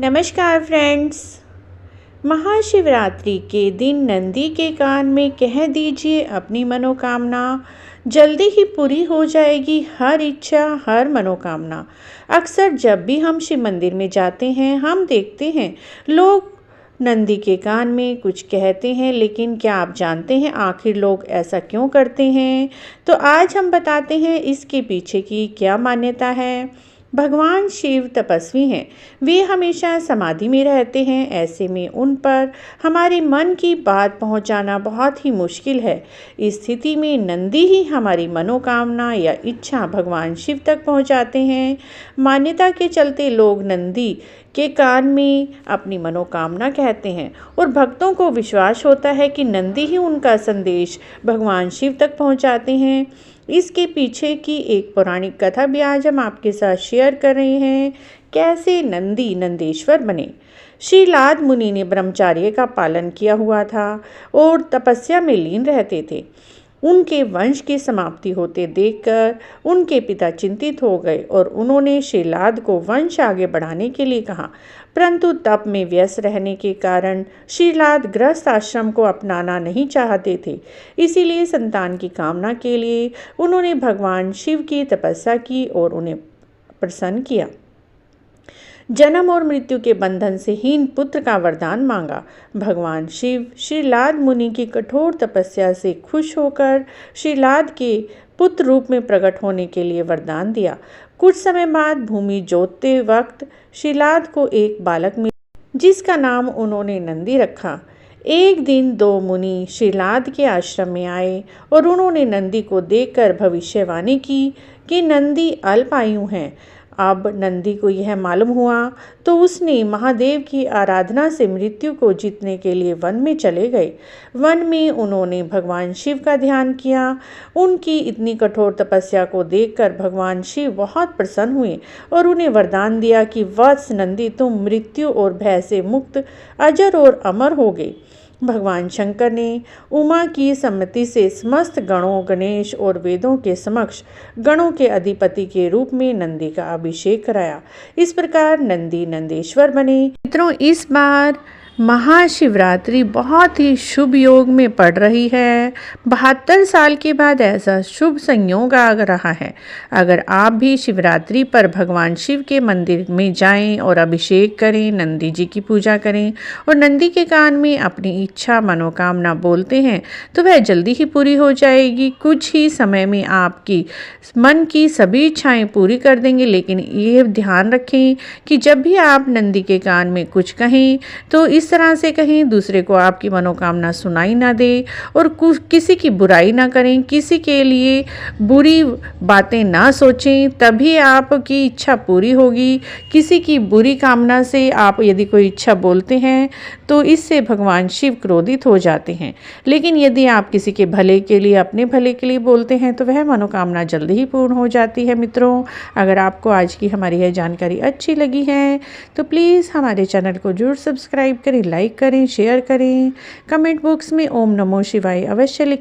नमस्कार फ्रेंड्स। महाशिवरात्रि के दिन नंदी के कान में कह दीजिए अपनी मनोकामना, जल्दी ही पूरी हो जाएगी हर इच्छा, हर मनोकामना। अक्सर जब भी हम शिव मंदिर में जाते हैं, हम देखते हैं लोग नंदी के कान में कुछ कहते हैं, लेकिन क्या आप जानते हैं आखिर लोग ऐसा क्यों करते हैं? तो आज हम बताते हैं इसके पीछे की क्या मान्यता है। भगवान शिव तपस्वी हैं, वे हमेशा समाधि में रहते हैं। ऐसे में उन पर हमारे मन की बात पहुंचाना बहुत ही मुश्किल है। इस स्थिति में नंदी ही हमारी मनोकामना या इच्छा भगवान शिव तक पहुंचाते हैं। मान्यता के चलते लोग नंदी के कान में अपनी मनोकामना कहते हैं और भक्तों को विश्वास होता है कि नंदी ही उनका संदेश भगवान शिव तक पहुंचाते हैं। इसके पीछे की एक पौराणिक कथा भी आज हम आपके साथ शेयर कर रहे हैं। कैसे नंदी नंदेश्वर बने। श्री लाद मुनि ने ब्रह्मचर्य का पालन किया हुआ था और तपस्या में लीन रहते थे। उनके वंश की समाप्ति होते देखकर उनके पिता चिंतित हो गए और उन्होंने श्रीलाद को वंश आगे बढ़ाने के लिए कहा, परंतु तप में व्यस्त रहने के कारण श्रीलाद गृहस्थ आश्रम को अपनाना नहीं चाहते थे। इसीलिए संतान की कामना के लिए उन्होंने भगवान शिव की तपस्या की और उन्हें प्रसन्न किया। जन्म और मृत्यु के बंधन से हीन पुत्र का वरदान मांगा। भगवान शिव श्रीलाद मुनि की कठोर तपस्या से खुश होकर श्रीलाद के पुत्र रूप में प्रकट होने के लिए वरदान दिया। कुछ समय बाद भूमि जोतते वक्त श्रीलाद को एक बालक मिला, जिसका नाम उन्होंने नंदी रखा। एक दिन दो मुनि श्रीलाद के आश्रम में आए और उन्होंने नंदी को देखकर भविष्यवाणी की कि नंदी अल्पायु हैं। अब नंदी को यह मालूम हुआ तो उसने महादेव की आराधना से मृत्यु को जीतने के लिए वन में चले गए। वन में उन्होंने भगवान शिव का ध्यान किया। उनकी इतनी कठोर तपस्या को देखकर भगवान शिव बहुत प्रसन्न हुए और उन्हें वरदान दिया कि वत्स नंदी, तुम मृत्यु और भय से मुक्त अजर और अमर होगे। भगवान शंकर ने उमा की सम्मति से समस्त गणों, गणेश और वेदों के समक्ष गणों के अधिपति के रूप में नंदी का अभिषेक कराया। इस प्रकार नंदी नंदेश्वर बने। मित्रों, इस बार महाशिवरात्रि बहुत ही शुभ योग में पड़ रही है। 72 साल के बाद ऐसा शुभ संयोग आ रहा है। अगर आप भी शिवरात्रि पर भगवान शिव के मंदिर में जाएं और अभिषेक करें, नंदी जी की पूजा करें और नंदी के कान में अपनी इच्छा मनोकामना बोलते हैं तो वह जल्दी ही पूरी हो जाएगी। कुछ ही समय में आपकी मन की सभी इच्छाएं पूरी कर देंगे। लेकिन ये ध्यान रखें कि जब भी आप नंदी के कान में कुछ कहें तो इस तरह से कहें दूसरे को आपकी मनोकामना सुनाई ना दे और किसी की बुराई ना करें, किसी के लिए बुरी बातें ना सोचें, तभी आपकी इच्छा पूरी होगी। किसी की बुरी कामना से आप यदि कोई इच्छा बोलते हैं तो इससे भगवान शिव क्रोधित हो जाते हैं। लेकिन यदि आप किसी के भले के लिए, अपने भले के लिए बोलते हैं तो वह मनोकामना जल्दी ही पूर्ण हो जाती है। मित्रों, अगर आपको आज की हमारी यह जानकारी अच्छी लगी है तो प्लीज़ हमारे चैनल को जरूर सब्सक्राइब करें, लाइक करें, शेयर करें। कमेंट बॉक्स में ओम नमो शिवाय अवश्य लिखें।